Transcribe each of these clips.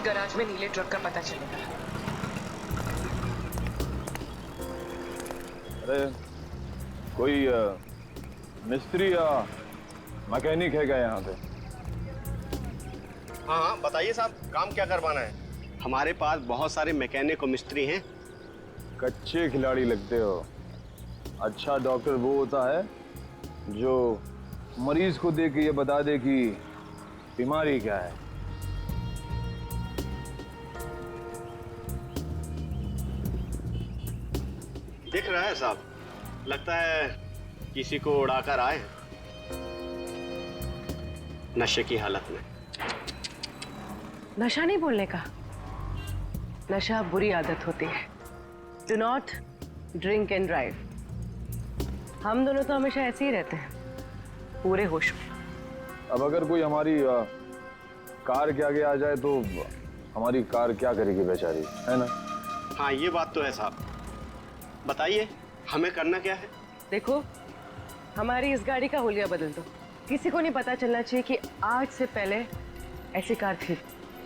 Garage में नीले truck का पता चलेगा। अरे कोई मिस्त्री या मैकेनिक है क्या यहाँ पे? हाँ हाँ बताइए साहब, काम क्या करवाना है? हमारे पास बहुत सारे मैकेनिक और मिस्त्री हैं। कच्चे खिलाड़ी लगते हो। अच्छा डॉक्टर वो होता है जो मरीज को देख के ये बता दे कि बीमारी क्या है। दिख रहा है साहब, लगता है किसी को उड़ाकर आए हैं नशे की हालत में। नशा नहीं बोलने का, नशा बुरी आदत होती है। Do not drink and drive. हम दोनों तो हमेशा ऐसे ही रहते हैं, पूरे होश में। अब अगर कोई हमारी कार के आगे आ जाए तो हमारी कार क्या करेगी बेचारी, है ना? हाँ ये बात तो है साहब। बताइए हमें करना क्या है? देखो, हमारी इस गाड़ी का हुलिया बदल दो। किसी को नहीं पता चलना चाहिए कि आज से पहले ऐसी कार थी,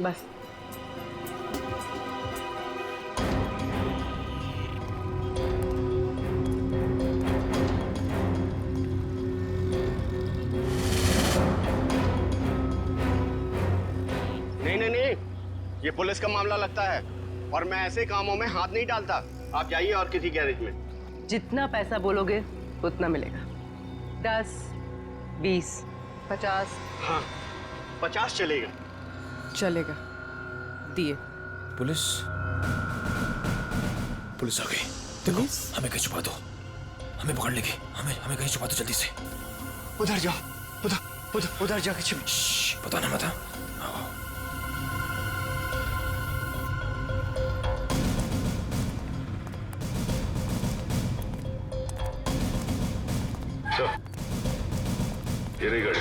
बस। नहीं, ये पुलिस का मामला लगता है और मैं ऐसे कामों में हाथ नहीं डालता। आप जाइए और किसी गैरेज में। जितना पैसा बोलोगे उतना मिलेगा। 10, 20, 50। हाँ 50 चलेगा। चलेगा, दिए। पुलिस आ गई। देखो हमें कहीं छुपा दो, हमें पकड़ लेगी। हमें कहीं छुपा दो जल्दी से। उधर जाओ, उधर जाके छिप। पता ना मत। ये रही गाड़ी।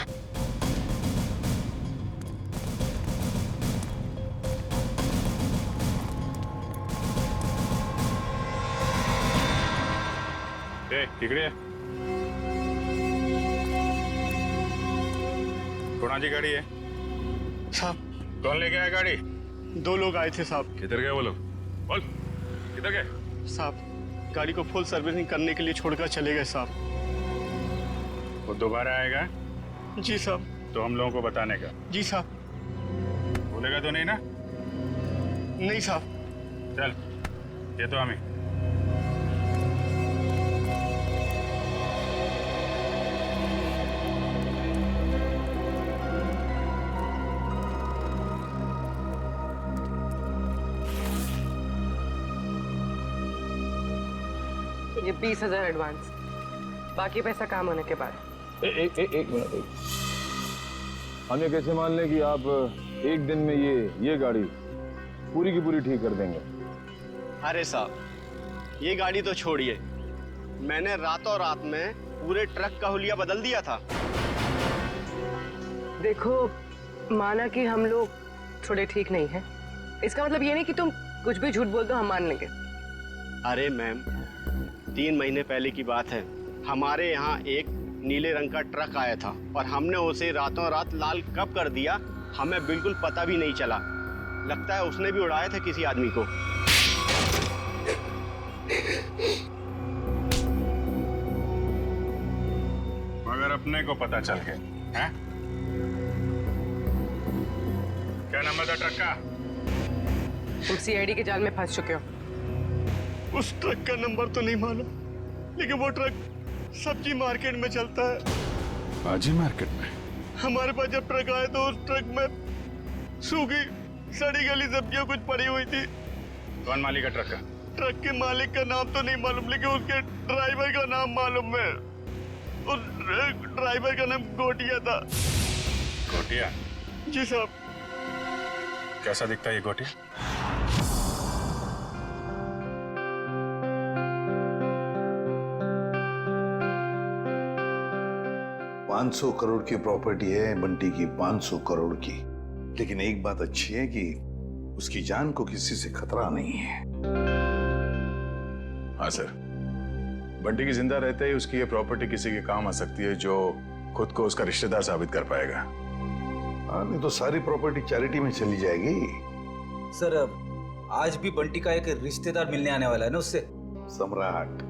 इकडे कोणाची गाड़ी है साहब कौन लेके आया गाड़ी? 2 लोग आए थे साहब। किधर गए वो लोग? बोल किधर गए? साहब गाड़ी को फुल सर्विसिंग करने के लिए छोड़कर चले गए साहब। वो दोबारा आएगा जी साहब। तो हम लोगों को बताने का। जी साहब। बोलेगा तो नहीं ना? नहीं साहब। चल ये तो हमें। ये 20,000 एडवांस, बाकी पैसा काम होने के बाद। एक मिनट। हम ये कैसे मान लें कि आप एक दिन में ये गाड़ी पूरी की पूरी ठीक कर देंगे? अरे साहब ये गाड़ी तो छोड़िए, मैंने रातों रात में पूरे ट्रक का हुलिया बदल दिया था। देखो, माना कि हम लोग थोड़े ठीक नहीं हैं, इसका मतलब ये नहीं कि तुम कुछ भी झूठ बोल दो हम मान लेंगे। अरे मैम 3 महीने पहले की बात है, हमारे यहाँ एक नीले रंग का ट्रक आया था और हमने उसे रातों रात लाल कब कर दिया हमें बिल्कुल पता भी नहीं चला। लगता है उसने भी उड़ाया था किसी आदमी को। मगर अपने को पता चल गया है? क्या नंबर था ट्रक का? तुम सीआईडी के जाल में फंस चुके हो। उस ट्रक का नंबर तो नहीं मालूम, लेकिन वो ट्रक सब्जी मार्केट में चलता है। सब्जी मार्केट में? हमारे पास जब ट्रक आया तो उस ट्रक में सूखी सड़ी गली सब्जियां कुछ पड़ी हुई थी। कौन मालिक है ट्रक का? ट्रक के मालिक का नाम तो नहीं मालूम, लेकिन उसके ड्राइवर का नाम मालूम है। उस ड्राइवर का नाम गोटिया था। गोटिया? जी साहब। कैसा दिखता है ये गोटिया? $500 करोड़ की प्रॉपर्टी है बंटी की, 500 करोड़ की। लेकिन एक बात अच्छी है कि उसकी जान को किसी से खतरा नहीं है। हाँ सर, बंटी की जिंदा रहते ही उसकी ये प्रॉपर्टी किसी के काम आ सकती है जो खुद को उसका रिश्तेदार साबित कर पाएगा। हाँ, नहीं तो सारी प्रॉपर्टी चैरिटी में चली जाएगी। सर आज भी बंटी का एक रिश्तेदार मिलने आने वाला है ना उससे। सम्राट,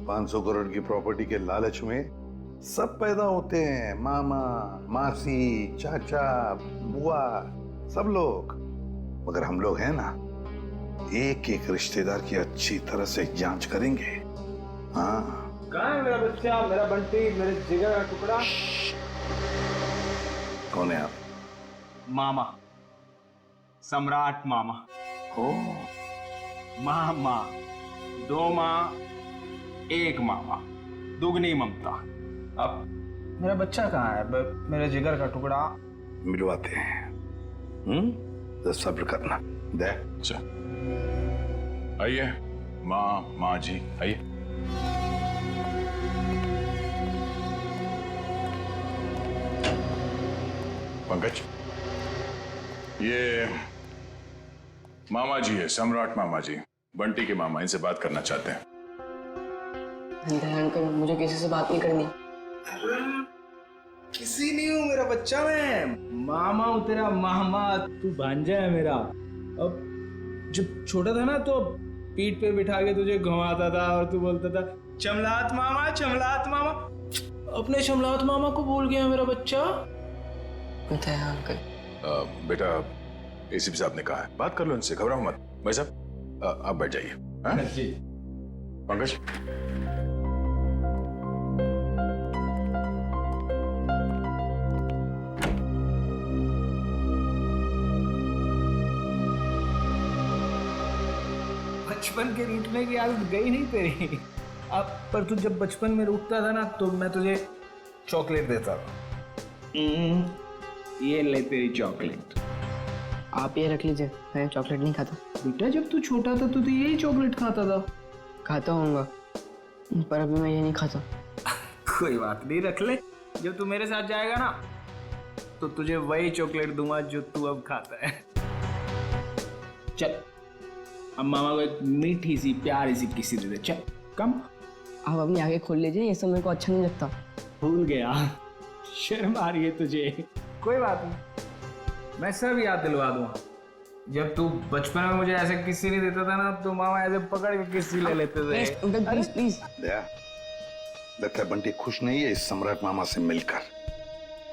500 करोड़ की प्रॉपर्टी के लालच में सब पैदा होते हैं, मामा, मासी, चाचा, बुआ, सब लोग। मगर हम लोग हैं ना, एक एक रिश्तेदार की अच्छी तरह से जांच करेंगे। हाँ। कहाँ है मेरा बच्चा, मेरा बंटी, मेरे जिगर का टुकड़ा? कौन है आप? मामा, सम्राट मामा। ओ, मामा, 2 माँ, 1 मामा, दुगनी ममता। अब मेरा बच्चा कहाँ है, मेरे जिगर का टुकड़ा? मिलवाते हैं। तो सब्र करना। दे। अच्छा, आइए माँ जी, आइए। पंकज, ये मामा जी है, सम्राट मामा जी, बंटी के मामा। इनसे बात करना चाहते हैं। अंकल, मुझे किसी से बात नहीं करनी। किसी नहीं हूँ मेरा बच्चा, मैं मामा हूँ तेरा मामा। तू भांजा है मेरा। अब जब छोटा था ना तो पीठ पे बिठा के तुझे घुमाता था और तू बोलता था चमलात मामा, चमलात मामा। अपने चमलात मामा को भूल गया मेरा बच्चा। अंकल बेटा, एसीपी साहब ने कहा है, बात कर लो इनसे, घबराओ मत। भाई साहब आप बैठ जाइए। हाँ? जी। पंकज, बचपन के रूठने की आदत गई नहीं तेरी। अब पर तू जब बचपन में रूठता था ना तो मैं तुझे चॉकलेट देता था। ये ले तेरी चॉकलेट। आप ये रख लीजिए, मैं चॉकलेट नहीं खाता। बेटा जब तू छोटा था तो यही चॉकलेट खाता था। खाता होऊंगा, पर अभी मैं ये नहीं खाता। कोई बात नहीं, रख ले। जब तू मेरे साथ जाएगा ना तो तुझे वही चॉकलेट दूंगा जो तू अब खाता है। चल, अब मामा को एक मीठी सी प्यारी सी किसी दे दे। चल कम। आप अपनी आगे खोल लीजिए, ये सब मेरे को अच्छा नहीं लगता। भूल गया, शर्म आ रही है तुझे। कोई बात नहीं, मैं सब याद दिलवा दूंगा। जब तू बचपन में मुझे ऐसे किस्से नहीं देता था ना तो मामा ऐसे पकड़ के किस्से ले लेते थे। Uncle please please. लगता है बंटी खुश नहीं है इस सम्राट मामा से मिलकर।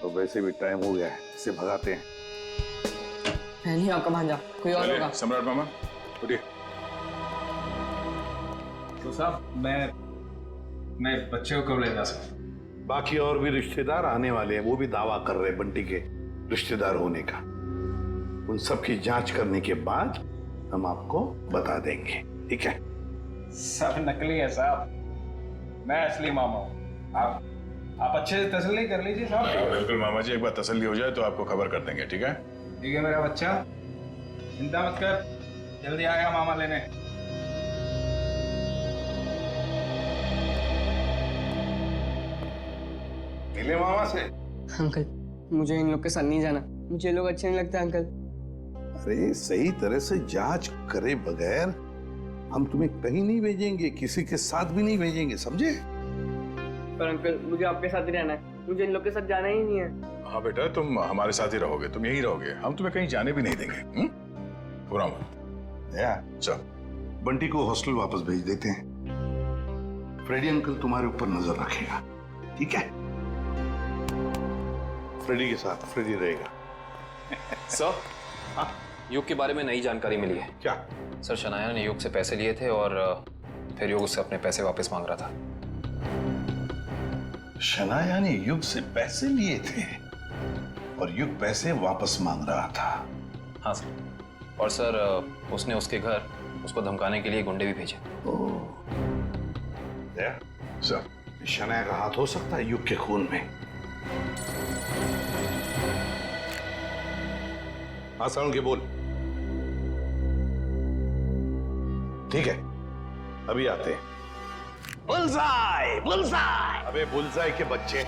तो वैसे भी टाइम हो गया है, इसे भगाते हैं। मैं नहीं आपका भांजा, कोई और होगा। सम्राट मामा उठिए। तो साहब मैं बच्चे को कब ले जा सकता? बाकी और भी रिश्तेदार आने वाले हैं, वो भी दावा कर रहे हैं बंटी के रिश्तेदार होने का। उन सब की जांच करने के बाद हम आपको बता देंगे, ठीक है? सब नकली है साहब, मैं असली मामा हूँ। आप अच्छे से तसल्ली कर लीजिए साहब। बिल्कुल मामा जी, एक बार तसल्ली हो जाए तो आपको खबर कर देंगे, ठीक है? ठीक है मेरा बच्चा, चिंता मत कर, जल्दी आएगा मामा लेने। मिले मामा से? अंकल मुझे इन लोग के साथ नहीं जाना, मुझे ये लोग अच्छे नहीं लगते अंकल। अरे सही तरह से जांच करे बगैर हम तुम्हें कहीं नहीं भेजेंगे, किसी के साथ भी नहीं भेजेंगे, समझे? पर अंकल मुझे आपके साथ ही रहना है, मुझे इन लोग के साथ जाना ही नहीं है। हाँ बेटा, तुम हमारे साथ ही रहोगे, तुम यहीं रहोगे, हम तुम्हें कहीं जाने भी नहीं देंगे। पूरा चल, बंटी को हॉस्टल वापस भेज देते हैं। फ्रेडी अंकल तुम्हारे ऊपर नजर रखेगा, ठीक है? फ्रेडी के साथ फ्रेडी रहेगा। सर, युग के बारे में नई जानकारी मिली है। क्या? सर, शनाया ने युग से पैसे लिए थे और फिर युग उससे अपने पैसे वापस मांग रहा था। शनाया ने युग से पैसे लिए थे और युग पैसे वापस मांग रहा था? हाँ सर, और सर उसने उसके घर उसको धमकाने के लिए गुंडे भी भेजे। सर, शनाया का हाथ हो सकता है युग के खून में। हाँ साउंड के बोल। ठीक है, अभी आते हैं। Bullseye, bullseye. अबे बुलसाई के बच्चे,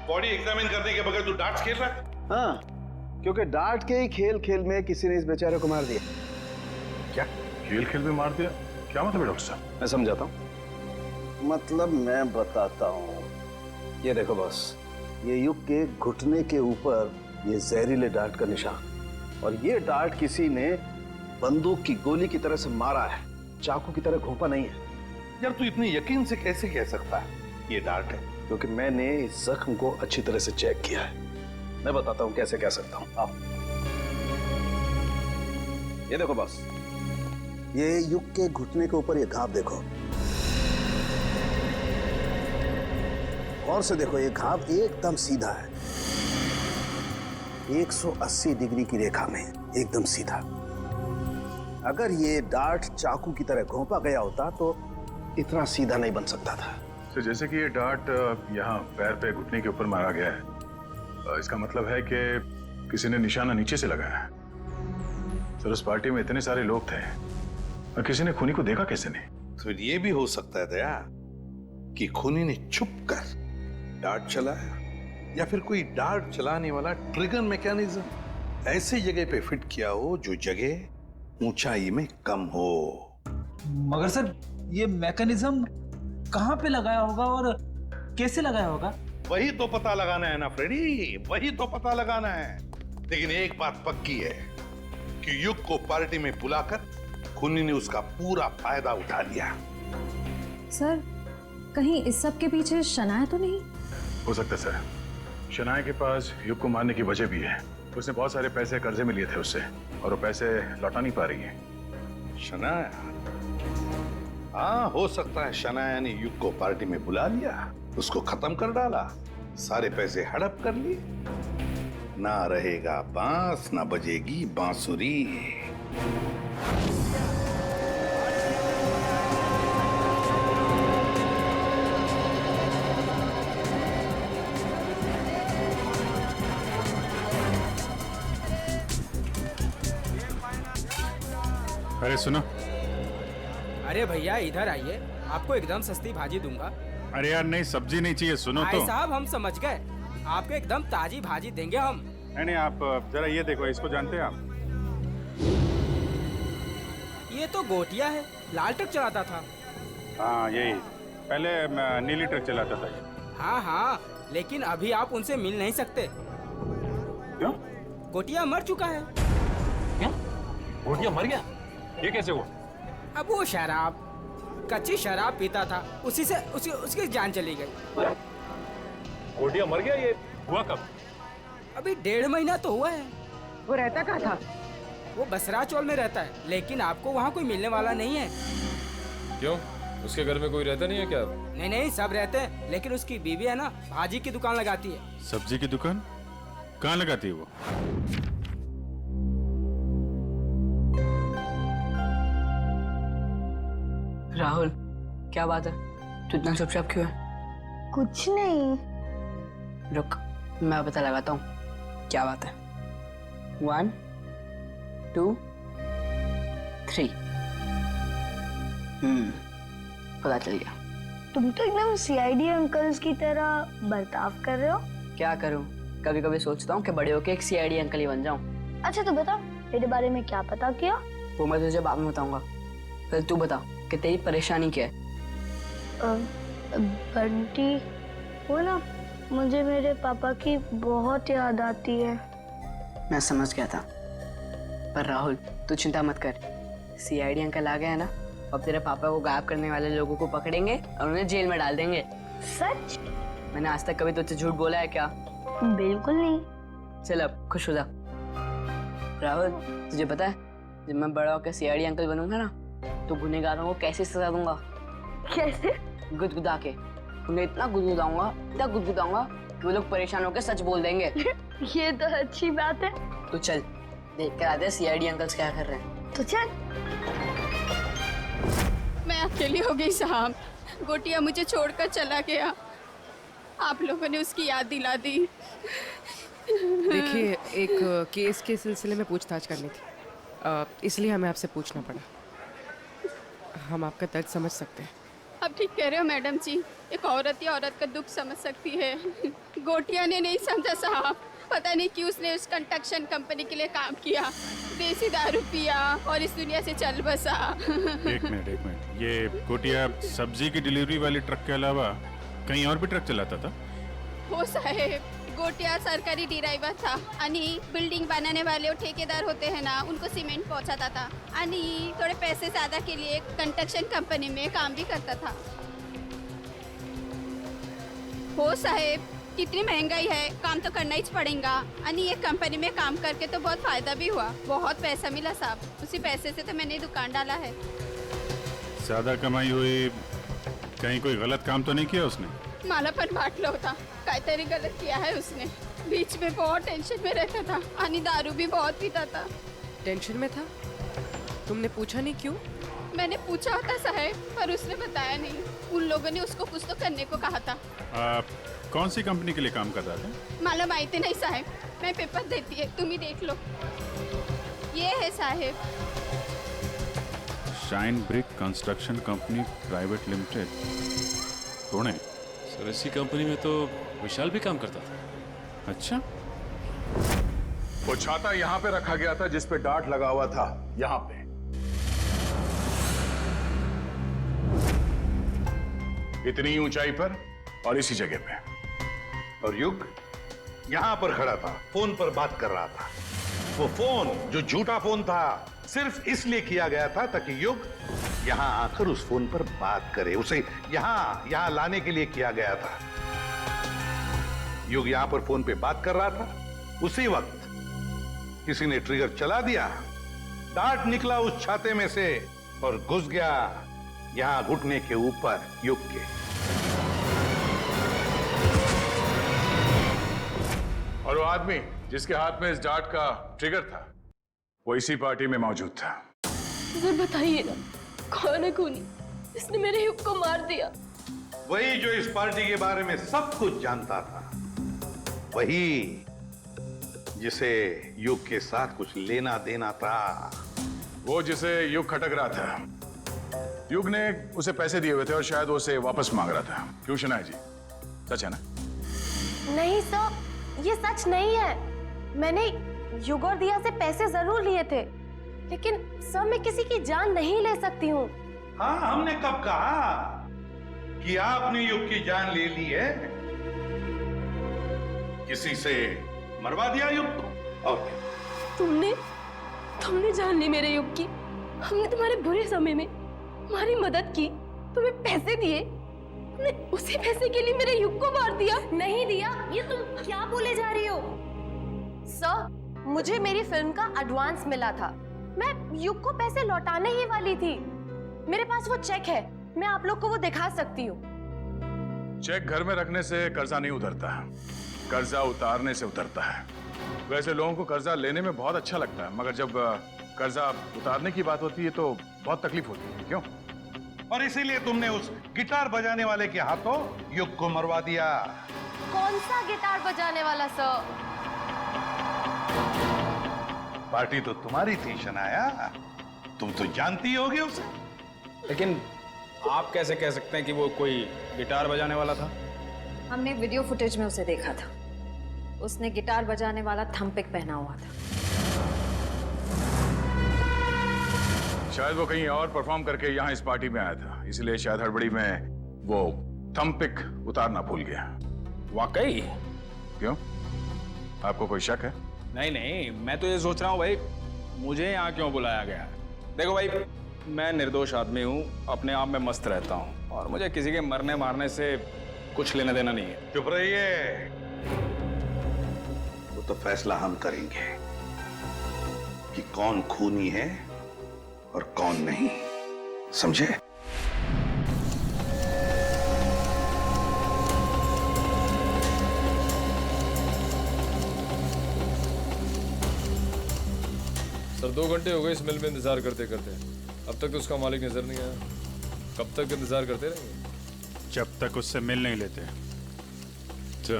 बॉडी एग्जामिन करने के बगैर तू डार्ट्स खेल रहा है? हाँ, क्योंकि डार्ट के ही खेल खेल में किसी ने इस बेचारे को मार दिया। क्या खेल खेल में मार दिया? क्या मतलब है डॉक्टर साहब? मैं समझाता हूँ। मतलब मैं बताता हूँ। ये देखो बॉस, ये युग के घुटने के ऊपर ये जहरीले डार्ट का निशान, और ये डार्ट किसी ने बंदूक की गोली की तरह से मारा है, चाकू की तरह घोंपा नहीं है। यार तू इतने यकीन से कैसे कह सकता है ये डार्ट है? क्योंकि मैंने इस जख्म को अच्छी तरह से चेक किया है। मैं बताता हूं कैसे कह सकता हूं। आओ, ये देखो बस, ये युग के घुटने के ऊपर ये घाव देखो, और से देखो, ये घाव एकदम सीधा है, 180 डिग्री की रेखा में एकदम सीधा। अगर ये डार्ट चाकू की तरह घोंपा गया होता तो इतना सीधा नहीं बन सकता था। तो जैसे कि ये डार्ट यहाँ पैर पे घुटने के ऊपर मारा गया है, इसका मतलब है कि किसी ने निशाना नीचे से लगाया है। सर उस पार्टी में इतने सारे लोग थे और किसी ने खूनी को देखा कैसे नहीं? तो ये भी हो सकता है दया कि खूनी ने छुप कर डार्ट चलाया, या फिर कोई डार्ट चलाने वाला ट्रिगर मैकेनिज्म ऐसे जगह पे फिट किया हो जो जगह ऊंचाई में कम हो। मगर सर ये मैकेनिज्म कहाँ पे लगाया होगा और कैसे लगाया होगा? वही तो पता लगाना है ना फ्रेडी, वही तो पता लगाना है। लेकिन एक बात पक्की है कि युग को पार्टी में बुलाकर खूनी ने उसका पूरा फायदा उठा लिया। सर कहीं इस सब के पीछे शनाया तो नहीं? हो सकता है सर, शनाया के पास युग को मारने की वजह भी है। उसने बहुत सारे पैसे कर्जे में लिए थे उससे और वो पैसे लौटा नहीं पा रही है। शनाया? हाँ, हो सकता है शनाया ने युग को पार्टी में बुला लिया, उसको खत्म कर डाला, सारे पैसे हड़प कर लिए। ना रहेगा बांस, ना बजेगी बांसुरी। अरे सुनो। अरे भैया इधर आइए, आपको एकदम सस्ती भाजी दूंगा। अरे यार नहीं, सब्जी नहीं चाहिए, सुनो तो। भाई साहब हम समझ गए, आपको एकदम ताजी भाजी देंगे हम। नहीं आप जरा ये देखो, इसको जानते हैं आप? ये तो गोटिया है, लाल ट्रक चलाता था। हाँ यही, पहले नीली ट्रक चलाता था ये। हाँ हाँ, लेकिन अभी आप उनसे मिल नहीं सकते। क्यों? गोटिया मर चुका है। क्या? गोटिया मर गया? ये कैसे हुआ? अब वो शराब, कच्ची शराब पीता था, उसी से उसकी जान चली गई। गोटिया मर गया? ये हुआ कब? अभी 1.5 महीना तो हुआ है। वो रहता कहाँ था? वो बसरा चौल में रहता है, लेकिन आपको वहाँ कोई मिलने वाला नहीं है। क्यों? उसके घर में कोई रहता नहीं है क्या? नहीं नहीं, सब रहते हैं, लेकिन उसकी बीवी है ना, भाजी की दुकान लगाती है। सब्जी की दुकान? कहाँ लगाती है वो? राहुल, क्या बात है? तू इतना चुपचाप क्यों है? कुछ नहीं। रुक, मैं पता लगाता हूँ क्या बात है। 1 2 3। पता चल गया। तुम तो एकदम सीआईडी अंकल्स की तरह बर्ताव कर रहे हो। क्या करूँ, कभी कभी सोचता हूँ कि बड़े होके एक सीआईडी अंकल ही बन जाऊँ। अच्छा तो बता, तेरे बारे में क्या पता किया? वो मैं तुझे बाद में बताऊंगा। फिर तू बता कि तेरी परेशानी क्या है? बंटी, वो ना, मुझे मेरे पापा की बहुत याद आती है। मैं समझ गया था, पर राहुल तू चिंता मत कर। सीआईडी अंकल आ गया ना, अब तेरे पापा को गायब करने वाले लोगों को पकड़ेंगे और उन्हें जेल में डाल देंगे। सच? मैंने आज तक कभी तुझसे झूठ बोला है क्या? बिल्कुल नहीं। चल अब खुश हो जा। राहुल तुझे पता है, जब मैं बड़ा होकर सीआईडी अंकल बनूंगा ना, तो गुनहगारों को कैसे सजा दूंगा? कैसे? गुदगुदा के। उन्हें इतना गुदगुदाऊंगा कि वो लोग परेशान होकर सच बोल देंगे। ये तो अच्छी बात है। तो चल देख कर आते हैं सीआईडी अंकल्स क्या कर रहे हैं। तो चल। मैं अकेली हो गई साहब, गोटिया मुझे छोड़कर चला गया। आप लोगों ने उसकी याद दिला दी। देखिए, एक केस के सिलसिले में पूछताछ करनी थी, इसलिए हमें आपसे पूछना पड़ा। हम आपका दर्द समझ सकते हैं। अब ठीक कह रहे हो मैडम जी, एक औरत या औरत का दुख समझ सकती है। गोटिया ने नहीं समझा साहब, पता नहीं क्यों उसने उस कंस्ट्रक्शन कंपनी के लिए काम किया, देसी दारू पिया और इस दुनिया से चल बसा। एक मिनट, ये गोटिया सब्जी की डिलीवरी वाली ट्रक के अलावा कहीं और भी ट्रक चलाता था? हो साहेब, गोटिया सरकारी ड्राइवर था आणि बिल्डिंग बनाने वाले वो ठेकेदार होते हैं ना, उनको सीमेंट पहुंचाता था आणि थोड़े पैसे ज्यादा के लिए कंस्ट्रक्शन कंपनी में काम भी करता था। हो साहेब, कितनी महंगाई है, काम तो करना ही पड़ेगा। आणि ये कंपनी में काम करके तो बहुत फायदा भी हुआ, बहुत पैसा मिला साहब। उसी पैसे से तो मैंने दुकान डाला है। ज्यादा कमाई हुई, कहीं कोई गलत काम तो नहीं किया उसने? मला पण वाटलं होता काहीतरी गलत किया है उसने। बीच में बहुत टेंशन में रहता था आणि दारू भी बहुत पीता था। टेंशन में था? तुमने पूछा नहीं क्यों? मैंने पूछा था साहब, पर उसने बताया नहीं। उन लोगों ने उसको कुछ तो करने को कहा था। कौन सी कंपनी के लिए काम कर रहा था? मला माहिती नाही साहेब, मैं पेपर देती है, तुम ही देख लो। ये है साहेब, Shine brick construction company private limited, Pune. Sir इसी कंपनी में तो विशाल भी काम करता था। अच्छा, वो छाता यहाँ पे रखा गया था जिस पे डार्ट लगा हुआ था, यहाँ पे। इतनी ऊंचाई पर और इसी जगह पे। और युग यहां पर खड़ा था, फोन पर बात कर रहा था। वो फोन जो झूठा फोन था सिर्फ इसलिए किया गया था ताकि युग यहां आकर उस फोन पर बात करे। उसे यहां लाने के लिए किया गया था। युग यहां पर फोन पे बात कर रहा था, उसी वक्त किसी ने ट्रिगर चला दिया, डार्ट निकला उस छाते में से और घुस गया यहां घुटने के ऊपर युग के। और वो आदमी जिसके हाथ में इस डार्ट का ट्रिगर था, वो इसी पार्टी में मौजूद था। मुझे बताइए ना, कौन है खूनी जिसने मेरे युग को मार दिया? वही जो इस पार्टी के बारे में सब कुछ जानता था, वही जिसे युग के साथ कुछ लेना देना था। वो जिसे युग खटक रहा था। युग ने उसे पैसे दिए हुए थे और शायद वो उसे वापस मांग रहा था। क्यों शनाई जी, सच है ना? नहीं सर, ये सच नहीं है। मैंने युग और दिया से पैसे जरूर लिए थे, लेकिन सर मैं किसी की जान नहीं ले सकती हूँ। हाँ, हमने कब कहा कि आपने युग की जान ले ली है? किसी से मरवा दिया युग को। और तुमने जान ली मेरे युग की। हमने तुम्हारे बुरे समय में तुम्हारी मदद की, तुम्हें पैसे दिए, तुमने उसी पैसे के लिए मेरे युग को मार दिया। नहीं दिया, ये तुम क्या बोले जा रही हो? सर, मुझे मेरी फिल्म का एडवांस मिला था, मैं युग को पैसे लौटाने ही वाली थी। मेरे पास वो चेक है, मैं आप लोग को वो दिखा सकती हूँ। चेक घर में रखने से कर्जा नहीं उतरता, कर्जा उतारने से उतरता है। वैसे लोगों को कर्जा लेने में बहुत अच्छा लगता है, मगर जब कर्जा उतारने की बात होती है तो बहुत तकलीफ होती है। क्यों? और इसीलिए तुमने उस गिटार बजाने वाले के हाथों युग को मरवा दिया। कौन सा गिटार बजाने वाला सर? पार्टी तो तुम्हारी थी शनाया, तुम तो जानती होगी उसे। लेकिन आप कैसे कह सकते हैं कि वो कोई गिटार बजाने वाला था? हमने वीडियो फुटेज में उसे देखा था, उसने गिटार बजाने वाला थंपिक पहना हुआ था। शायद वो कहीं और परफॉर्म करके यहाँ इस पार्टी में आया था, इसलिए शायद हड़बड़ी में वो थंपिक उतारना भूल गया। वाकई? क्यों, आपको कोई शक है? नहीं नहीं, मैं तो ये सोच रहा हूँ भाई, मुझे यहाँ क्यों बुलाया गया? देखो भाई, मैं निर्दोष आदमी हूँ, अपने आप में मस्त रहता हूँ और मुझे किसी के मरने मारने से कुछ लेना देना नहीं है। चुप रहिए, वो तो फैसला हम करेंगे कि कौन खूनी है और कौन नहीं, समझे? सर 2 घंटे हो गए इस मिल में इंतजार करते करते, अब तक तो उसका मालिक नजर नहीं आया। कब तक इंतजार करते रहेंगे? जब तक उससे मिल नहीं लेते। अच्छा,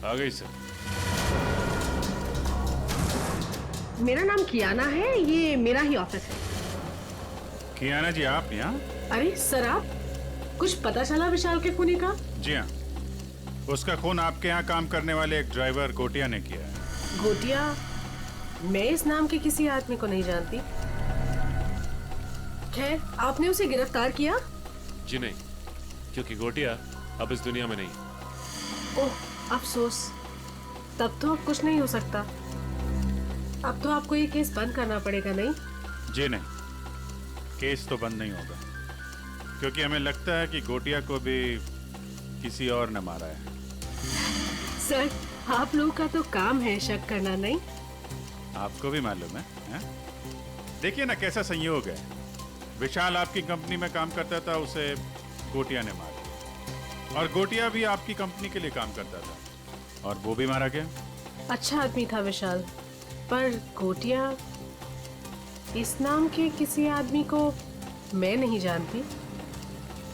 आ गई सर। मेरा नाम कियाना है, ये मेरा ही ऑफिस है। कियाना जी, आप यहाँ? अरे सर, आप कुछ पता चला विशाल के खूनी का? जी हाँ, उसका खून आपके यहाँ काम करने वाले एक ड्राइवर गोटिया ने किया है। गोटिया? मैं इस नाम के किसी आदमी को नहीं जानती। खैर, आपने उसे गिरफ्तार किया? जी नहीं, क्योंकि गोटिया अब इस दुनिया में नहीं। ओह, अफसोस, तब तो अब कुछ नहीं हो सकता। अब तो आपको ये केस बंद करना पड़ेगा, नहीं? जी नहीं, केस तो बंद नहीं होगा, क्योंकि हमें लगता है कि गोटिया को भी किसी और ने मारा है। सर, आप लोगों का तो काम है शक करना, नहीं? आपको भी मालूम है, हैं? देखिए ना कैसा संयोग है। विशाल आपकी कंपनी में काम करता था, उसे गोटिया ने मारा, और गोटिया भी आपकी कंपनी के लिए काम करता था और वो भी मारा गया। अच्छा आदमी था विशाल, पर गोटिया, इस नाम के किसी आदमी को मैं नहीं जानती।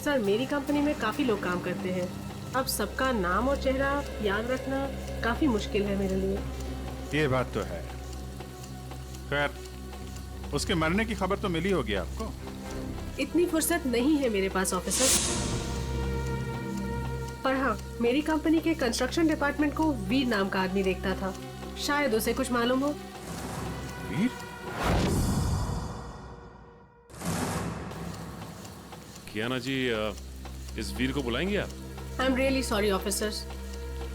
सर, मेरी कंपनी में काफी लोग काम करते हैं, अब सबका नाम और चेहरा याद रखना काफी मुश्किल है मेरे लिए। ये बात तो है। खैर, उसके मरने की खबर तो मिली होगी आपको। इतनी फुर्सत नहीं है मेरे पास ऑफिसर, पर हाँ, मेरी कंपनी के कंस्ट्रक्शन डिपार्टमेंट को वीर नाम का आदमी देखता था, शायद उसे कुछ मालूम हो। वीर? कियाना जी, इस वीर को बुलाएंगे आप? I am really sorry officers,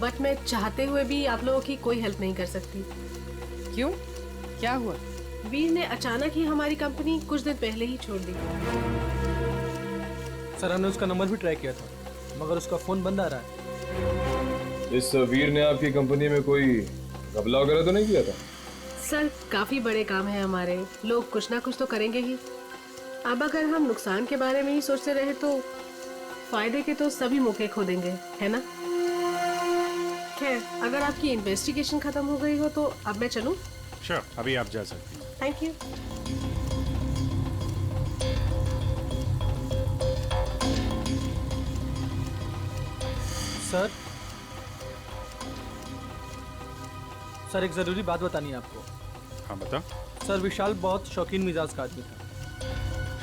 but मैं चाहते हुए भी आप लोगों की कोई हेल्प नहीं कर सकती। क्यों? क्या हुआ? वीर ने अचानक ही हमारी कंपनी कुछ दिन पहले ही छोड़ दी। सर, हमने उसका नंबर भी ट्राई किया था, मगर उसका फोन बंद आ रहा है। इस वीर ने आपकी कंपनी में कोई घपला वगैरह तो नहीं किया था? सर, काफी बड़े काम है हमारे, लोग कुछ ना कुछ तो करेंगे ही। अब अगर हम नुकसान के बारे में ही सोचते रहे तो फायदे के तो सभी मौके खो देंगे, है ना? खैर, अगर आपकी इन्वेस्टिगेशन खत्म हो गई हो तो अब मैं चलूं? श्योर, अभी आप जा सकती हैं। Thank you. सर, एक जरूरी बात बतानी है आपको। हाँ, बता। सर, विशाल बहुत शौकीन मिजाज का आदमी था।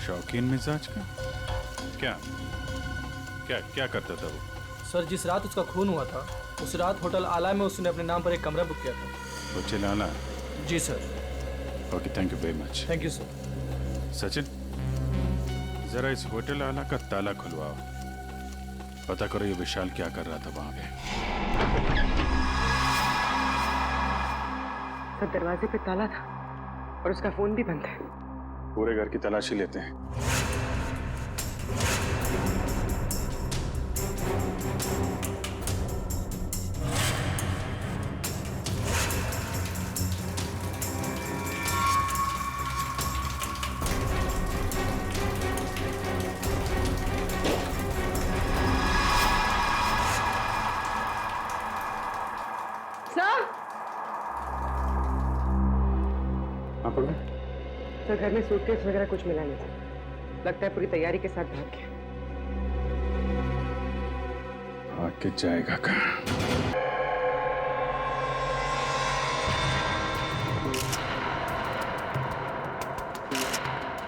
शौकीन मिजाज का? क्या क्या क्या करता था वो? सर, जिस रात उसका खून हुआ था, उस रात होटल आला में उसने अपने नाम पर एक कमरा बुक किया था। होटल आला? जी sir. Okay, thank you very much. Thank you sir. Sachin, जरा इस होटल आला का ताला खुलवाओ, पता करो ये विशाल क्या कर रहा था वहां पे। तो दरवाजे पे ताला था और उसका फोन भी बंद है। पूरे घर की तलाशी लेते हैं। सर, घर में सूटकेस वगैरह कुछ मिला नहीं था, लगता है पूरी तैयारी के साथ भाग गया। भाग के जाएगा कहाँ?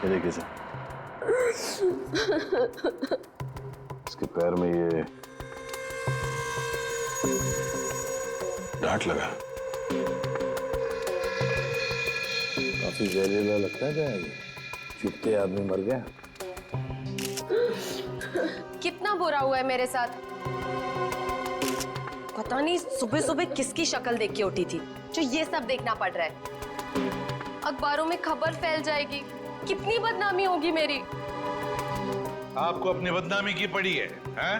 ये देखिए सर, इसके पैर में ये डांट लगा, काफी जहरीला लगता है। क्या है ये? चुपते आदमी मर गया। कितना बुरा हुआ है मेरे साथ। पता नहीं सुबह सुबह किसकी शक्ल देख के उठी थी जो ये सब देखना पड़ रहा है। अखबारों में खबर फैल जाएगी, कितनी बदनामी होगी मेरी। आपको अपनी बदनामी की पड़ी है, हैं?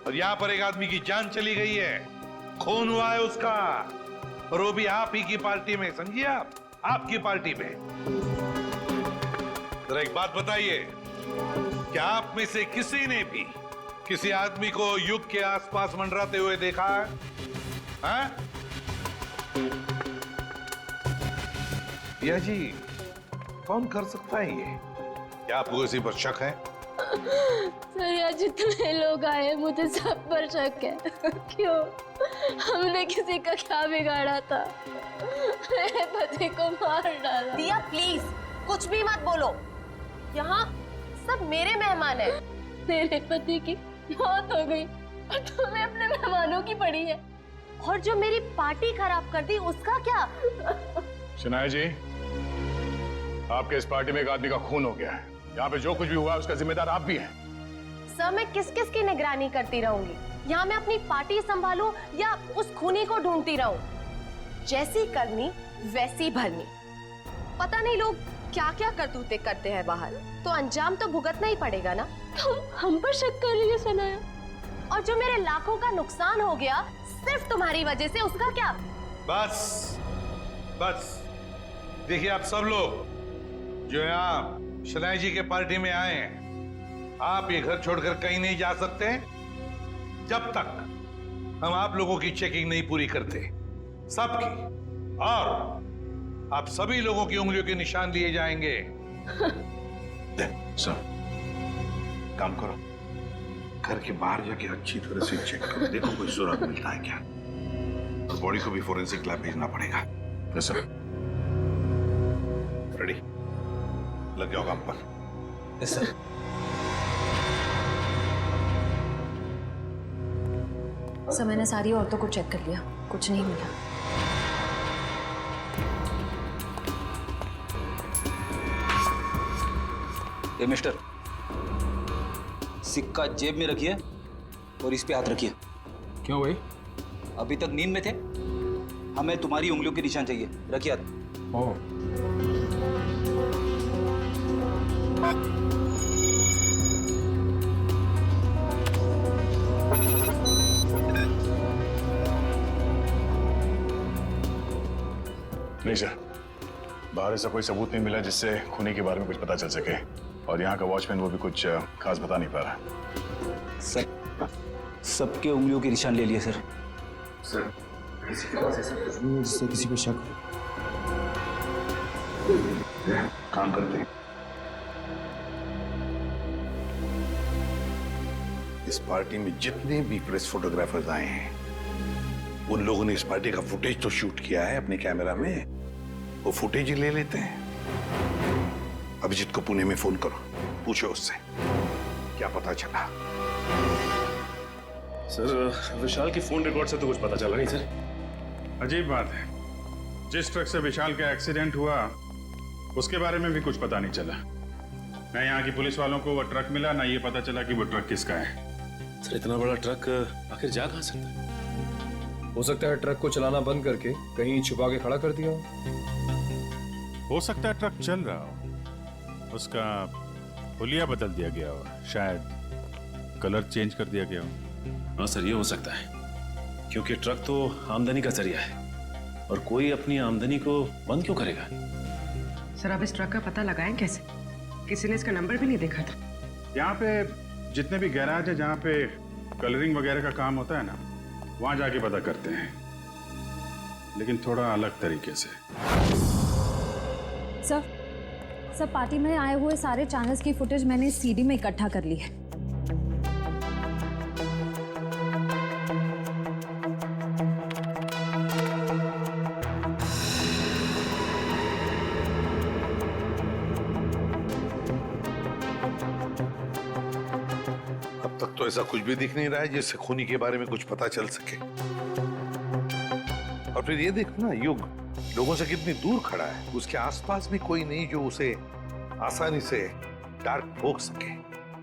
और यहाँ पर एक आदमी की जान चली गई है, खून हुआ है उसका, और वो भी आप ही की पार्टी में। समझिए आप, आपकी पार्टी में। जरा एक बात बताइए, क्या आप में से किसी ने भी किसी आदमी को युग के आसपास मंडराते हुए देखा है? हैं? या जी, कौन कर सकता है ये? क्या आपको किसी पर शक है? सर, यहाँ जितने लोग आए मुझे सब पर शक है। क्यों? हमने किसी का क्या बिगाड़ा था? मेरे पति को मार डाला। दिया, प्लीज कुछ भी मत बोलो, यहाँ सब मेरे मेहमान हैं। मेरे पति की मौत हो गई और तुम्हें अपने मेहमानों की पड़ी है, और जो मेरी पार्टी खराब कर दी उसका क्या? शनाया जी, आपके इस पार्टी में एक आदमी का खून हो गया है। यहाँ पे जो कुछ भी हुआ उसका जिम्मेदार आप भी हैं। सर, मैं किस किस की निगरानी करती रहूंगी? यहाँ मैं अपनी पार्टी संभालूं या उस खूनी को ढूंढती रहूं? जैसी करनी वैसी भरनी। पता नहीं लोग क्या क्या करतूते करते हैं बाहर, तो अंजाम तो भुगतना ही पड़ेगा ना। हम पर शक कर रही है सनाया? और जो मेरे लाखों का नुकसान हो गया सिर्फ तुम्हारी वजह से, उसका क्या? बस बस देखिए, आप सब लोग जो यहाँ शनाई जी के पार्टी में आए हैं, आप ये घर छोड़कर कहीं नहीं जा सकते जब तक हम आप लोगों की चेकिंग नहीं पूरी करते, सबकी। और आप सभी लोगों की उंगलियों के निशान लिए जाएंगे। सब काम करो, घर के बाहर जाके अच्छी तरह से चेक करो, देखो कोई सुराग मिलता है क्या, और बॉडी को भी फोरेंसिक लैब भेजना पड़ेगा। सर रेडी, लग जाओ काम पर। Yes sir. सर मैंने सारी औरतों को चेक कर लिया, कुछ नहीं मिला। ए मिस्टर, सिक्का जेब में रखिए और इस पे हाथ रखिए। क्यों भाई? अभी तक नींद में थे, हमें तुम्हारी उंगलियों के निशान चाहिए। रखिए हाथ। ओह। नहीं सर, बाहर ऐसा कोई सबूत नहीं मिला जिससे खूनी के बारे में कुछ पता चल सके, और यहाँ का वॉचमैन वो भी कुछ खास बता नहीं पा रहा। सर सबके उंगलियों के निशान ले लिए सर। सर किसी के पास ऐसा कुछ नहीं है जिससे किसी पे शक हो। काम करते हैं। इस पार्टी में जितने भी प्रेस फोटोग्राफर्स आए हैं, उन लोगों ने इस पार्टी का फुटेज तो शूट किया है अपने कैमरा में, वो फुटेज ही ले लेते हैं। अभिजीत को पुणे में फोन करो, पूछो उससे क्या पता चला। सर विशाल की फोन रिकॉर्ड से तो कुछ पता चला नहीं सर। अजीब बात है, जिस ट्रक से विशाल का एक्सीडेंट हुआ उसके बारे में भी कुछ पता नहीं चला। ना यहाँ की पुलिस वालों को वो ट्रक मिला, ना ये पता चला कि वो ट्रक किसका है। सर इतना बड़ा ट्रक आखिर जा कहाँ सकता है? हो सकता है ट्रक को चलाना बंद करके कहीं छुपा के खड़ा कर दिया हो सकता है ट्रक चल रहा हो, उसका हुलिया बदल दिया गया हो, शायद कलर चेंज कर दिया गया हो। हाँ सर, ये हो सकता है, क्योंकि ट्रक तो आमदनी का जरिया है और कोई अपनी आमदनी को बंद क्यों करेगा? सर आप इस ट्रक का पता लगाएं कैसे? किसी ने इसका नंबर भी नहीं देखा था। यहाँ पे जितने भी गैराज है जहाँ पे कलरिंग वगैरह का काम होता है ना, वहां जाके पता करते हैं, लेकिन थोड़ा अलग तरीके से। सर पार्टी में आए हुए सारे चैनल्स की फुटेज मैंने सीडी में इकट्ठा कर ली है। अब तक तो ऐसा कुछ भी दिख नहीं रहा है जिससे खूनी के बारे में कुछ पता चल सके। और फिर ये देखो ना, युग लोगों से कितनी दूर खड़ा है, उसके आसपास भी कोई नहीं जो उसे आसानी से डार्क ठोक सके,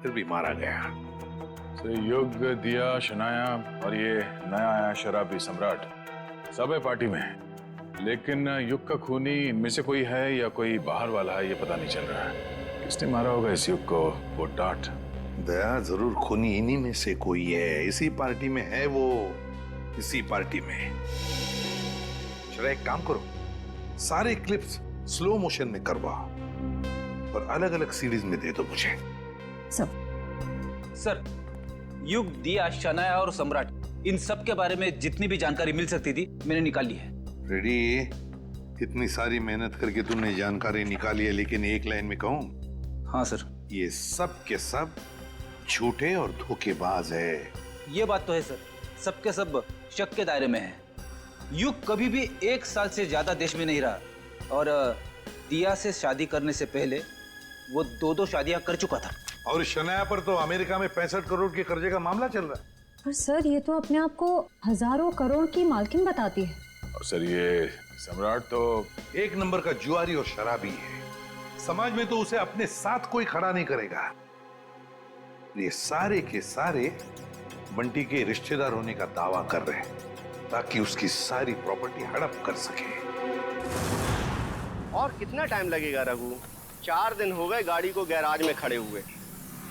फिर भी मारा गया। युग, दिया, शनाया और ये नया आया शराबी सम्राट सब है पार्टी में, लेकिन युग का खूनी इनमें से कोई है या कोई बाहर वाला है ये पता नहीं चल रहा है। किसने मारा होगा इस युग को? वो डांट दया, जरूर खूनी इन्हीं में से कोई है, इसी पार्टी में है वो, इसी पार्टी में। चलो एक काम करो, सारे क्लिप्स स्लो मोशन में करवाओ और अलग अलग सीरीज में दे दो मुझे। सर युग, दिया, शनाया और सम्राट, इन सब के बारे में जितनी भी जानकारी मिल सकती थी मैंने निकाल ली है। रेडी, इतनी सारी मेहनत करके तुमने जानकारी निकाली है, लेकिन एक लाइन में कहूं? हाँ सर। ये सब के सब झूठे और धोखेबाज है। ये बात तो है सर, सबके सब शक के दायरे में है। युग कभी भी 1 साल से ज्यादा देश में नहीं रहा और दिया से शादी करने से पहले वो 2 शादियां कर चुका था। और शनाया पर तो अमेरिका में 65 करोड़ के कर्जे का मामला चल रहा है। पर सर ये तो अपने आप को हजारों करोड़ की मालकिन बताती है। और सर ये सम्राट तो एक नंबर का जुआरी और शराबी है, समाज में तो उसे अपने साथ कोई खड़ा नहीं करेगा। ये सारे के सारे बंटी के रिश्तेदार होने का दावा कर रहे हैं ताकि उसकी सारी प्रॉपर्टी हड़प कर सके। और कितना टाइम लगेगा रघु? 4 दिन हो गए गाड़ी को गैराज में खड़े हुए।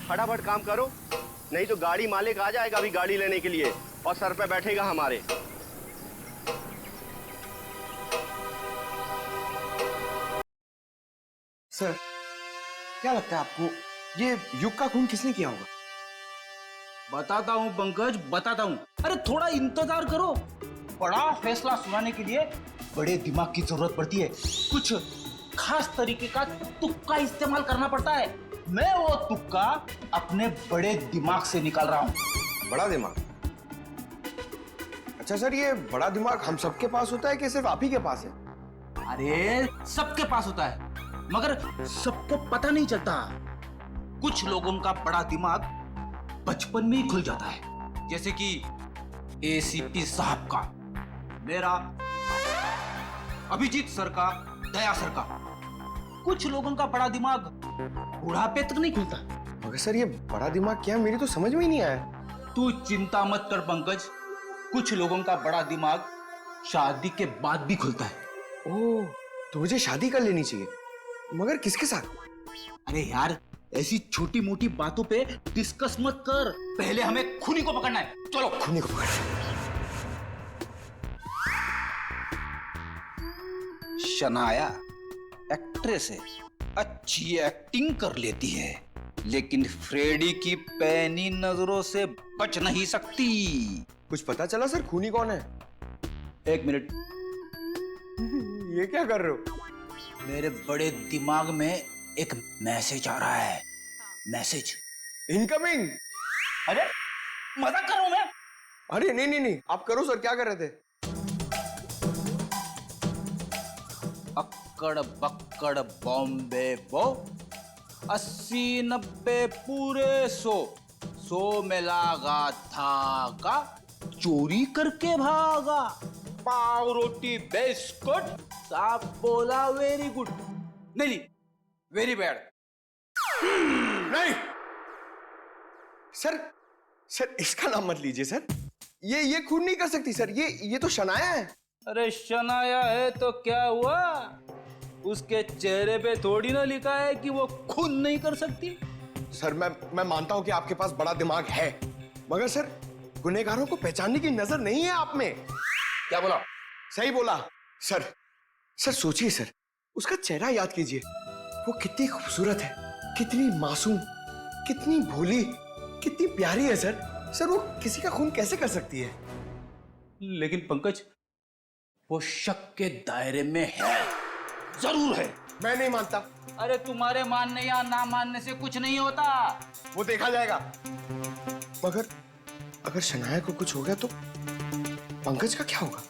फटाफट काम करो, नहीं तो गाड़ी मालिक आ जाएगा अभी गाड़ी लेने के लिए और सर पे बैठेगा हमारे। सर, क्या लगता है आपको ये युग का खून किसने किया होगा? बताता हूँ पंकज, बताता हूँ। अरे थोड़ा इंतजार करो। बड़ा फैसला सुनाने के लिए बड़े दिमाग की जरूरत पड़ती है। कुछ खास तरीके का तुक्का इस्तेमाल करना पड़ता है। मैं वो तुक्का अपने बड़े दिमाग से निकाल रहा हूँ। बड़ा दिमाग? अच्छा सर, ये बड़ा दिमाग हम सबके पास होता है कि सिर्फ आप ही के पास है? अरे सबके पास होता है, मगर सबको पता नहीं चलता। कुछ लोगों का बड़ा दिमाग बचपन में ही खुल जाता है, जैसे कि एसीपी साहब का, मेरा, अभिजीत सर का, दया सर का। कुछ लोगों का बड़ा दिमाग बुढ़ापे तक नहीं खुलता। मगर सर, ये बड़ा दिमाग क्या है? मेरी तो समझ में ही नहीं आया। तू चिंता मत कर पंकज, कुछ लोगों का बड़ा दिमाग शादी के बाद भी खुलता है। ओह, तो मुझे शादी कर लेनी चाहिए, मगर किसके साथ? अरे यार, ऐसी छोटी मोटी बातों पे डिस्कस मत कर, पहले हमें खूनी को पकड़ना है। चलो खूनी को पकड़ना। शनाया एक्ट्रेस है, अच्छी एक्टिंग कर लेती है, लेकिन फ्रेडी की पैनी नजरों से बच नहीं सकती। कुछ पता चला सर खूनी कौन है? 1 मिनट। ये क्या कर रहे हो? मेरे बड़े दिमाग में एक मैसेज आ रहा है। Message incoming. अरे मजाक कर रहा हूं मैं। अरे नहीं, आप करो सर। क्या कर रहे थे? अक्कड़ बक्कड़ बॉम्बे बो, 80-90 पूरे 100 में लागा धागा, चोरी करके भागा, पाव रोटी बिस्कुट, साहब बोला वेरी गुड। नहीं, वेरी बैड। नहीं सर, इसका नाम मत लीजिए सर। ये खून नहीं कर सकती सर। ये तो शनाया है। अरे शनाया है तो क्या हुआ? उसके चेहरे पे थोड़ी ना लिखा है कि वो खून नहीं कर सकती। सर मैं मानता हूं कि आपके पास बड़ा दिमाग है, मगर सर गुनहगारों को पहचानने की नजर नहीं है आप में। क्या बोला? सही बोला सर। सोचिए सर, उसका चेहरा याद कीजिए। वो कितनी खूबसूरत है, कितनी मासूम, कितनी भोली, कितनी प्यारी है सर। वो किसी का खून कैसे कर सकती है? लेकिन पंकज, वो शक के दायरे में है, जरूर है। मैं नहीं मानता। अरे तुम्हारे मानने या ना मानने से कुछ नहीं होता, वो देखा जाएगा। मगर अगर शनाया को कुछ हो गया तो पंकज का क्या होगा?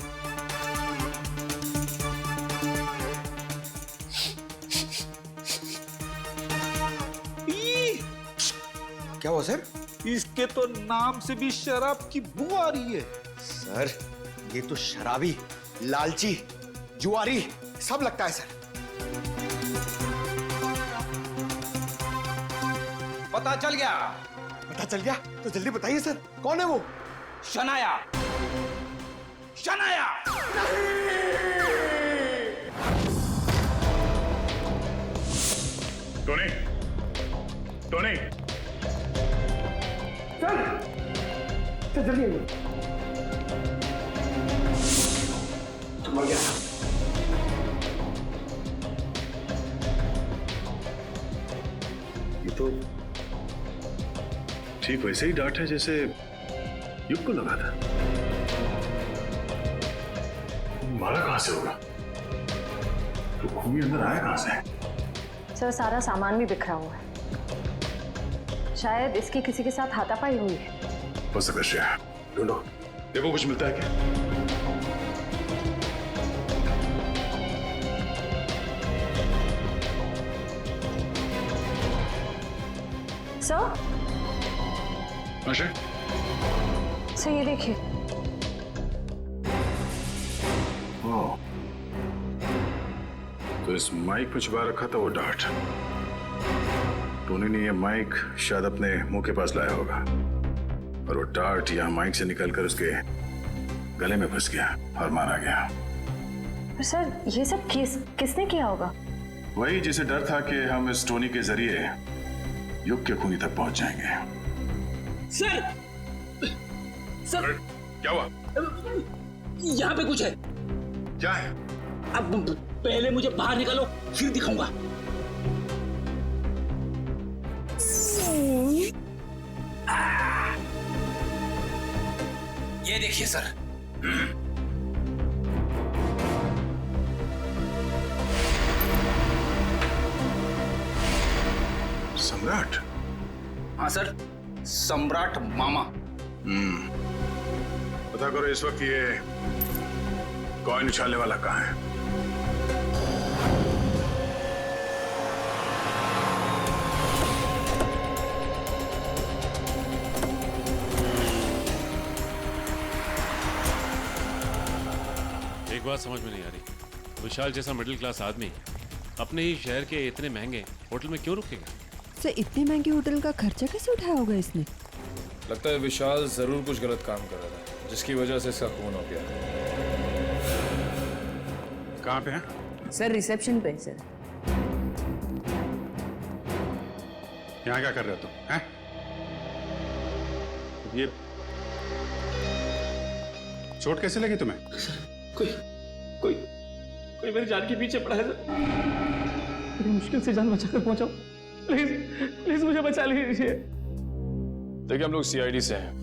क्या हुआ सर? इसके तो नाम से भी शराब की बू आ रही है। सर ये तो शराबी, लालची, जुआरी सब लगता है सर। पता चल गया? पता चल गया तो जल्दी बताइए सर, कौन है वो? Shanaya. Shanaya. Tony, Tony, sir जल्दी आइए। मर गया। ये तो ठीक वैसे ही डांट है जैसे युग को लगा था। मारा कहां से होगा? तो खूनी अंदर आया कहां से? सर सारा सामान भी बिखरा हुआ है, शायद इसकी किसी के साथ हाथापाई हुई है। हो सकता है। ढूंढो, देखो कुछ मिलता है क्या? सर, सर ये देखिए। ओह, तो इस माइक में छुपा रखा था वो डार्ट। टोनी ने ये माइक शायद अपने मुंह के पास लाया होगा। और वो डार्ट यहाँ माइक से निकलकर उसके गले में घुस गया और मारा गया। पर सर ये सब किसने किया होगा? वही जिसे डर था कि हम इस टोनी के जरिए युग के खूनी तक पहुंच जाएंगे। सर सर क्या हुआ? यहाँ पे कुछ है। क्या है? अब पहले मुझे बाहर निकालो, फिर दिखाऊंगा। ये देखिए सर। सम्राट? हाँ सर, सम्राट मामा। पता करो इस वक्त ये कॉइन उछालने वाला कहाँ है? एक बात समझ में नहीं आ रही, विशाल जैसा मिडिल क्लास आदमी अपने ही शहर के इतने महंगे होटल में क्यों रुकेगा? सर इतने महंगे होटल का खर्चा कैसे उठाया होगा इसने? लगता है विशाल जरूर कुछ गलत काम कर रहा था, जिसकी वजह से इसका खून हो गया। कहाँ पे है? सर रिसेप्शन पे सर। यहाँ क्या कर रहे हो तुम? हैं? ये चोट कैसे लगी तुम्हें? कोई मेरी जान के पीछे पड़ा है सर। बड़ी मुश्किल से जान बचाकर पहुंचा। प्लीज मुझे बचा लीजिए। देखिए हम लोग सीआईडी से हैं।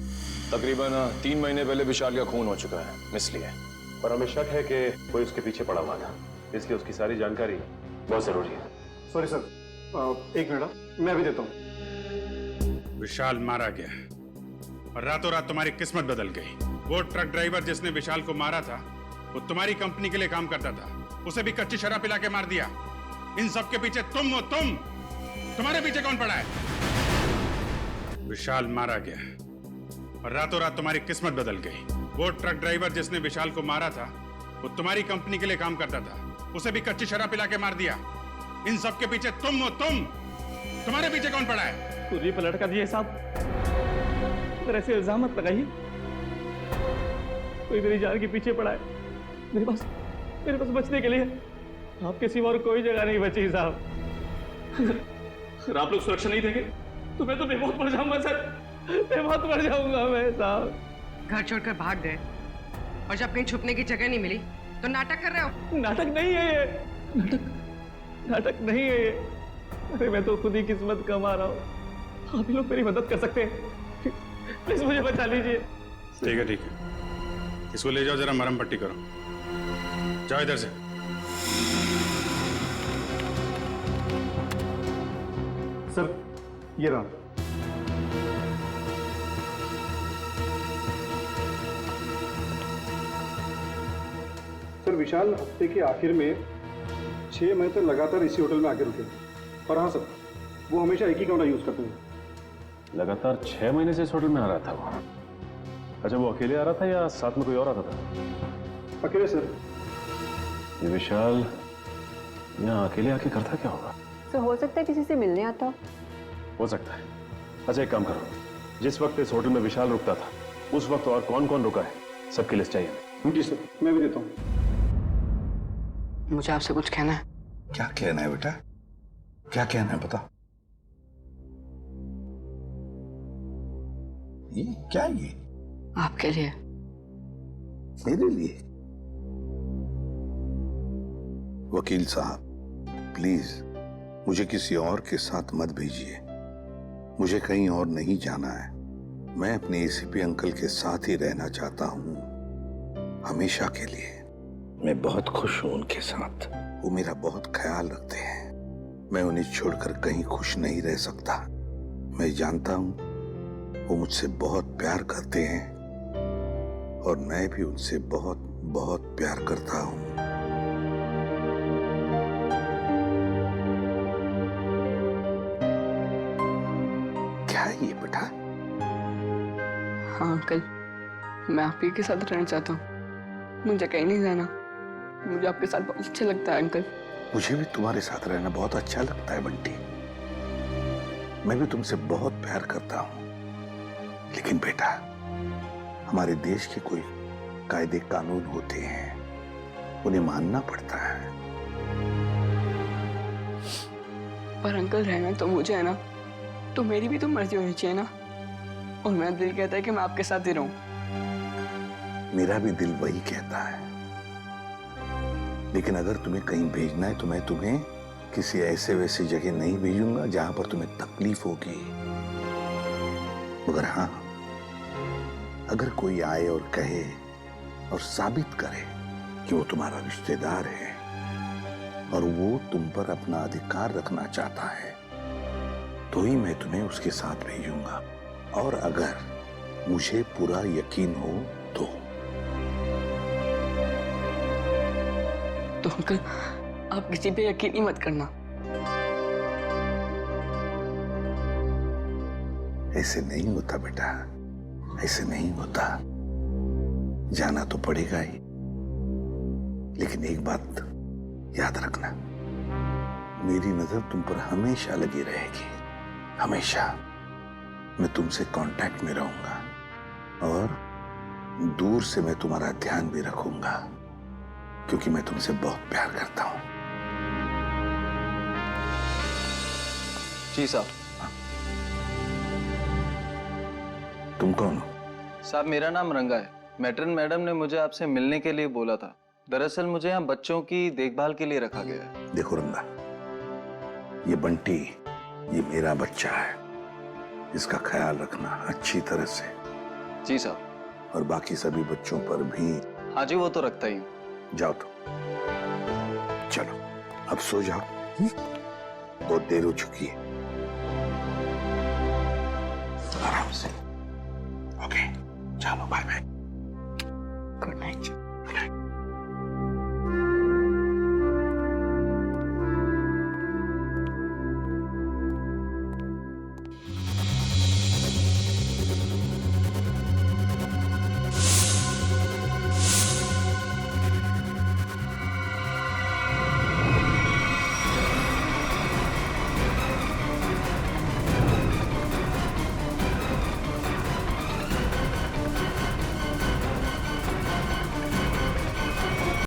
तकरीबन 3 महीने पहले विशाल का खून हो चुका है, इसलिए। पर हमें शक है कि कोई उसके पीछे पड़ा हुआ था, इसलिए उसकी सारी जानकारी बहुत जरूरी है। सॉरी सर, एक मिनट मैं भी देता हूँ। विशाल मारा गया और रातों रात तुम्हारी किस्मत बदल गई। वो ट्रक ड्राइवर जिसने विशाल को मारा था वो तुम्हारी कंपनी के लिए काम करता था, उसे भी कच्ची शराब पिला के मार दिया। इन सब के पीछे तुम हो। तुम्हारे पीछे कौन पड़ा है? विशाल मारा गया और रातों रात तुम्हारी किस्मत बदल गई। वो ट्रक ड्राइवर जिसने विशाल को मारा था वो तुम्हारी कंपनी के लिए काम करता था, उसे भी कच्ची शराब पिला के मार दिया। इन सब के पीछे तुम हो। तुम्हारे पीछे कौन पड़ा है? पूरी पलट कर दिए साहब। अगर ऐसे इल्जाम मत लगाइए। कोई मेरी जान के पीछे पड़ा है। मेरे पास बचने के लिए आपके सिवा और कोई जगह नहीं बची साहब। अगर आप लोग सुरक्षा नहीं देंगे तो मैं बहुत मर जाऊंगा सर। मैं बहुत मर जाऊंगा मैं साहब। घर छोड़कर भाग गए और जब कहीं छुपने की जगह नहीं मिली तो नाटक कर रहे हो? नाटक नहीं है ये। नाटक नहीं है ये। अरे मैं तो खुद ही किस्मत कमा रहा हूँ। आप लोग मेरी मदद कर सकते हैं। प्लीज मुझे बचा लीजिए। ठीक है ठीक है, इसको ले जाओ, जरा मरहम पट्टी करो। जाओ इधर से। सर ये रहा। सर विशाल हफ्ते के आखिर में 6 महीने तक लगातार इसी होटल में आके रुके। और हाँ सर, वो हमेशा एक ही कमरा यूज करते हैं। लगातार 6 महीने से इस होटल में आ रहा था वो? अच्छा, वो अकेले आ रहा था या साथ में कोई और आता था? अकेले सर। ये विशाल यहाँ अकेले आके करता क्या होगा? तो हो सकता है किसी से मिलने आता हो सकता है। अच्छा एक काम करो, जिस वक्त इस होटल में विशाल रुकता था उस वक्त और कौन कौन रुका है सबकी लिस्ट चाहिए हमें। जी सर, मैं भी देता हूँ। मुझे आपसे कुछ कहना है। क्या कहना है बेटा? क्या कहना है बता। ये क्या है? ये आपके लिए। मेरे लिए? वकील साहब प्लीज मुझे किसी और के साथ मत भेजिए। मुझे कहीं और नहीं जाना है। मैं अपने एसीपी अंकल के साथ ही रहना चाहता हूँ, हमेशा के लिए। मैं बहुत खुश हूँ उनके साथ। वो मेरा बहुत ख्याल रखते हैं। मैं उन्हें छोड़कर कहीं खुश नहीं रह सकता। मैं जानता हूँ वो मुझसे बहुत प्यार करते हैं और मैं भी उनसे बहुत बहुत प्यार करता हूँ। क्या है ये बेटा? हाँ अंकल, मैं आप ही के साथ रहना चाहता हूँ। मुझे कहीं नहीं जाना। मुझे आपके साथ बहुत अच्छा लगता है अंकल। मुझे भी तुम्हारे साथ रहना बहुत अच्छा लगता है बंटी। मैं भी तुमसे बहुत प्यार करता हूँ। लेकिन बेटा, हमारे देश के कोई कायदे कानून होते हैं, उन्हें मानना पड़ता है। पर अंकल रहना तो मुझे है ना, तो मेरी भी तो मर्जी होनी चाहिए ना। और मेरा दिल कहता है कि मैं आपके साथ ही रहूं। मेरा भी दिल वही कहता है, लेकिन अगर तुम्हें कहीं भेजना है तो मैं तुम्हें किसी ऐसे वैसे जगह नहीं भेजूंगा जहां पर तुम्हें तकलीफ होगी। मगर हाँ, अगर कोई आए और कहे और साबित करे कि वो तुम्हारा रिश्तेदार है और वो तुम पर अपना अधिकार रखना चाहता है, तो ही मैं तुम्हें उसके साथ भेजूंगा। और अगर मुझे पूरा यकीन हो तो अंकल आप किसी पे यकीन ही मत करना। ऐसे नहीं होता बेटा, ऐसे नहीं होता। जाना तो पड़ेगा ही, लेकिन एक बात याद रखना, मेरी नजर तुम पर हमेशा लगी रहेगी, हमेशा। मैं तुमसे कांटेक्ट में रहूंगा और दूर से मैं तुम्हारा ध्यान भी रखूंगा, क्योंकि मैं तुमसे बहुत प्यार करता हूं। जी साहब। तुम कौन हो? साहब मेरा नाम रंगा है। मैट्रन मैडम ने मुझे आपसे मिलने के लिए बोला था। दरअसल मुझे यहाँ बच्चों की देखभाल के लिए रखा गया है। देखो रंगा, ये बंटी, ये मेरा बच्चा है, इसका ख्याल रखना अच्छी तरह से। जी साहब। और बाकी सभी बच्चों पर भी। हाँ जी, वो तो रखता ही हूँ। जाओ तो, चलो अब सो जाओ, बहुत देर हो चुकी है। आराम से। ओके, चलो बाय बाय। Good night.